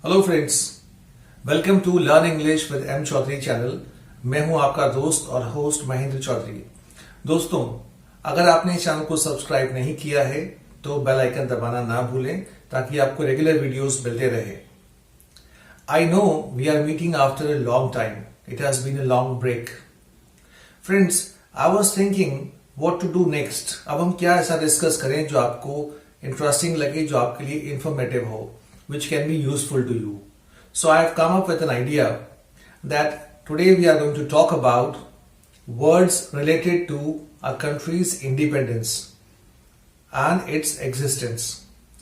Hello friends, welcome to learn English with M Chaudhary channel. मैं हूं आपका दोस्त और होस्ट महेंद्र चौधरी। दोस्तों, अगर आपने इस चैनल को सब्सक्राइब नहीं किया है तो बेल आइकन दबाना ना भूलें ताकि आपको रेगुलर वीडियोस मिलते रहे। I know we are meeting after a long time. It has been a long break. Friends, I was thinking what to do next. अब हम क्या ऐसा डिस्कस करें जो आपको इंटरेस्टिंग लगे, जो आपके लिए इंफॉर्मेटिव हो, which can be useful to you. So I have come up with an idea that today we are going to talk about words related to a country's independence and its existence.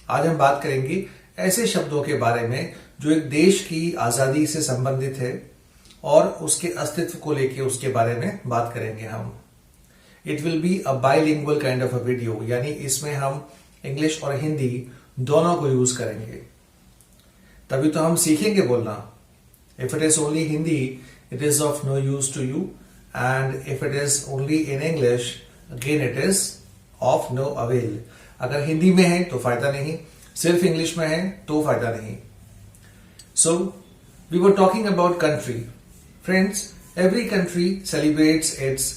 आज हम बात करेंगे ऐसे शब्दों के बारे में जो एक देश की आजादी से संबंधित है और उसके अस्तित्व को लेके उसके बारे में बात करेंगे हम। It will be a bilingual kind of a video, यानी इसमें हम इंग्लिश और हिंदी दोनों को यूज करेंगे, तभी तो हम सीखेंगे बोलना। If it is only Hindi, it is of no use to you, and if it is only in English, again it is of no avail. अगर हिंदी में है तो फायदा नहीं, सिर्फ इंग्लिश में है तो फायदा नहीं। So we were talking about country. Friends, every country celebrates its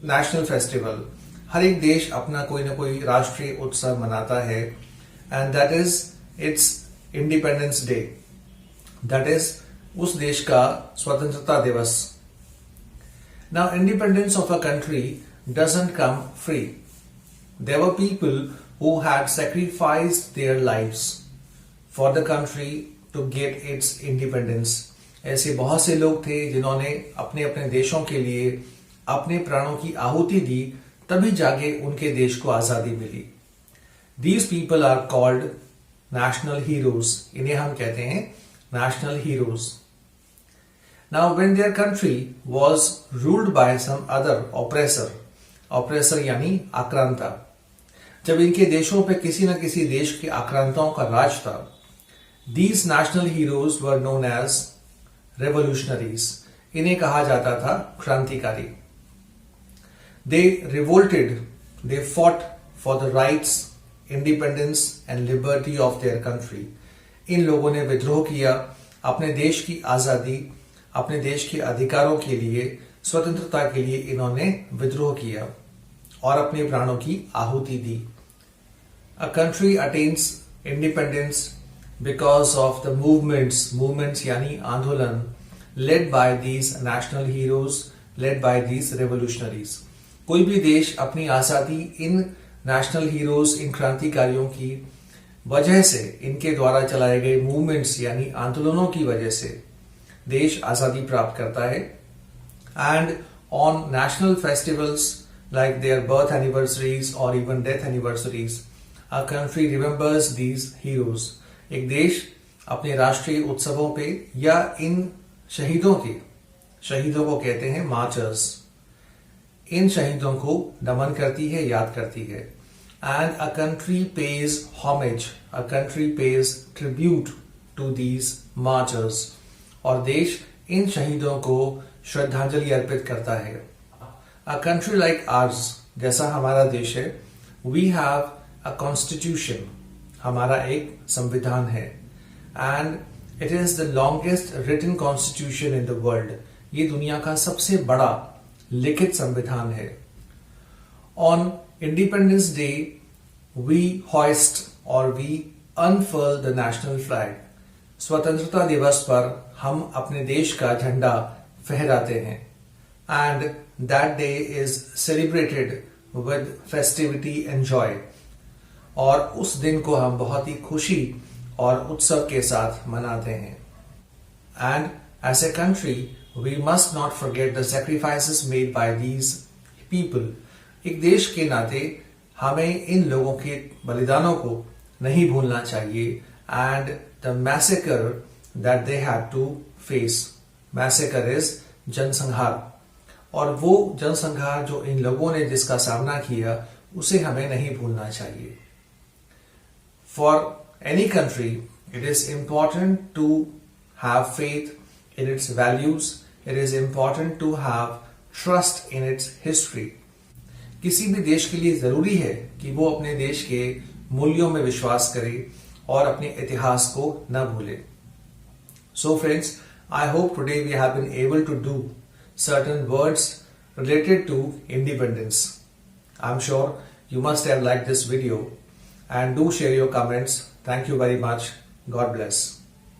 national festival. हर एक देश अपना कोई ना कोई राष्ट्रीय उत्सव मनाता है, and that is its independence day. That is उस देश का स्वतंत्रता दिवस। Now, independence of a country doesn't come free. There were people who had sacrificed their lives for the country to get its independence. ऐसे बहुत से लोग थे जिन्होंने अपने अपने देशों के लिए अपने प्राणों की आहुति दी, तभी जाके उनके देश को आजादी मिली। These people are called national heroes. इन्हें हम कहते हैं national heroes. Now, when their country was ruled by some other oppressor, oppressor यानी आक्रांता, जब इनके देशों पे किसी न किसी देश के आक्रांताओं का राज था, these national heroes were known as revolutionaries. इन्हें कहा जाता था क्रांतिकारी। They revolted, they fought for the rights, independence and liberty of their country. इन लोगों ने विद्रोह किया अपने देश की आजादी, अपने देश के अधिकारों के लिए, स्वतंत्रता के लिए इन्होंने विद्रोह किया और अपने प्राणों की आहुति दी। A country attains independence because of the movements यानी आंदोलन, led by these national heroes, led by these revolutionaries. कोई भी देश अपनी आजादी इन नेशनल हीरोज, इन क्रांतिकारियों की वजह से, इनके द्वारा चलाए गए मूवमेंट्स यानी आंदोलनों की वजह से देश आजादी प्राप्त करता है। And on national festivals like their birth anniversaries और even death anniversaries, a country remembers these heroes. एक देश अपने राष्ट्रीय उत्सवों पे या इन शहीदों को कहते हैं मार्चर्स, इन शहीदों को नमन करती है, याद करती है। And a country pays homage, a country pays tribute to these martyrs. और देश इन शहीदों को श्रद्धांजलि अर्पित करता है। अ कंट्री लाइक आर्स, जैसा हमारा देश है, वी हैव अ कॉन्स्टिट्यूशन, हमारा एक संविधान है। And it is the longest written constitution in the world. ये दुनिया का सबसे बड़ा लिखित संविधान है। On independence day we hoist और we unfurl the national flag. स्वतंत्रता दिवस पर हम अपने देश का झंडा फहराते हैं। And that day is celebrated with festivity and Joy. और उस दिन को हम बहुत ही खुशी और उत्सव के साथ मनाते हैं। And as a country we must not forget the sacrifices made by these people. एक देश के नाते हमें इन लोगों के बलिदानों को नहीं भूलना चाहिए। and the massacre that they had to face. massacre is जनसंहार, और वो जनसंहार जो इन लोगों ने जिसका सामना किया उसे हमें नहीं भूलना चाहिए। For any country, it is important to have faith in its values. It is important to have trust in its history. किसी भी देश के लिए जरूरी है कि वो अपने देश के मूल्यों में विश्वास करे और अपने इतिहास को न भूले। So friends, I hope today we have been able to do certain words related to independence. I'm sure you must have liked this video and do share your comments. Thank you very much. God bless.